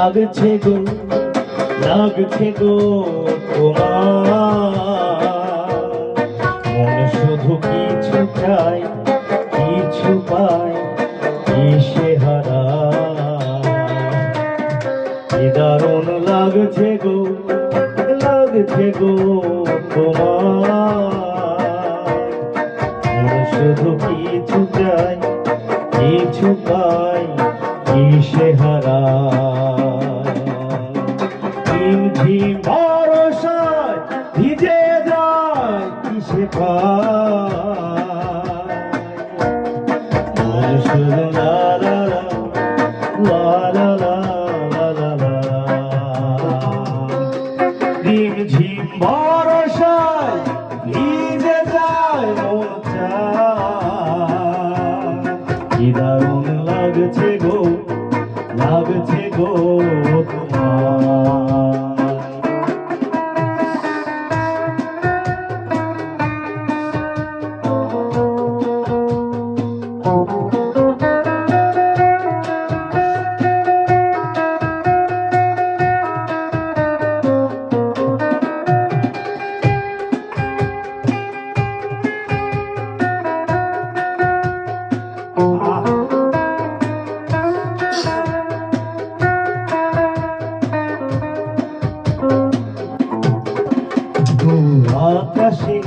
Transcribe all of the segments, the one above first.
লাগছে গো তোমার মন শুধু কিছু চাই কিছু পায় কিসে হারা কি দারুণ লাগছে গো তোমার মন শুধু কিছু চাই কিছু পায় কিসে হারা ঝিম ভরসায় ভিজে যায় কিসে পায় শুধু লা লা লা লা লা লা লা ঝিম ভরসায় ভিজে যায় মন চায় কি দারুণ লাগছে গো তোমার আকাশে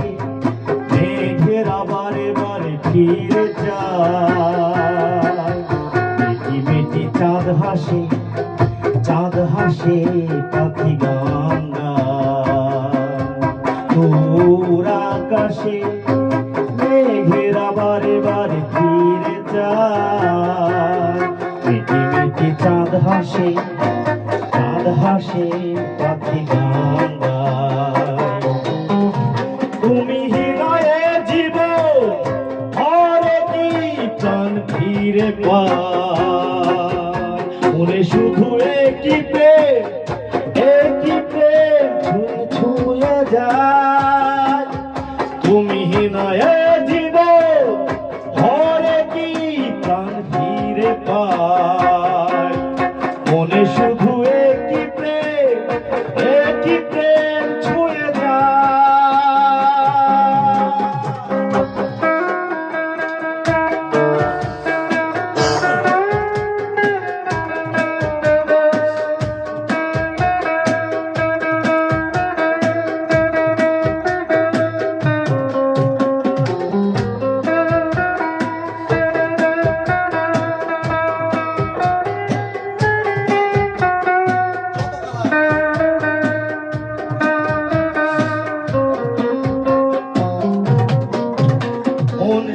মেঘের বারে বারে ফিরে যায় মিটি মিটি চাঁদ হাসে পাখি গান দূর আকাশে মেঘের বারে বারে ফিরে যায় মিটি মিটি চাঁদ হাসে পাখি গান তুমি হৃদয়ে জীবন আরে কি প্রাণ ফিরে পায় মনে শুধু একটি প্রেম ছুঁয়ে যায় তুমি হৃদয়ে জীবন আরে কি প্রাণ ফিরে পায় মনে শুধু একটি প্রেম ছুঁয়ে যায়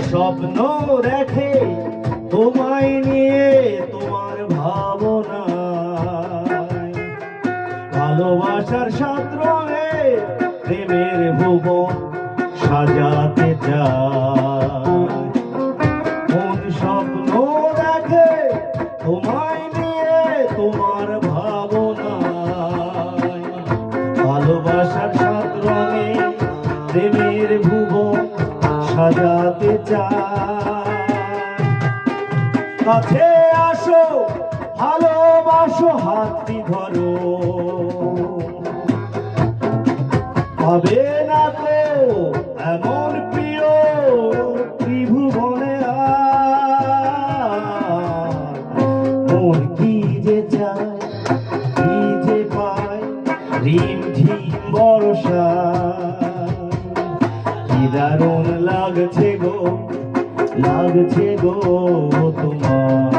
স্বপ্ন দেখে তোমায় নিয়ে তোমার ভাবনা ভালোবাসার সাত রঙে প্রেমের ভুবন সাজাতে চায় কোন স্বপ্ন দেখে তোমায় নিয়ে তোমার ভাবনা ভালোবাসার সাত রঙে প্রেমের ভুবন সাজাতে চায় কাছে আসো ভালোবাসো হাতটি ধরো হবে না তো এমন প্রিয় ত্রিভুবনে মন কি যে চায় কি যে পায় রিম ঝিম বর্ষা কি দারুণ লাগছে গো তোমার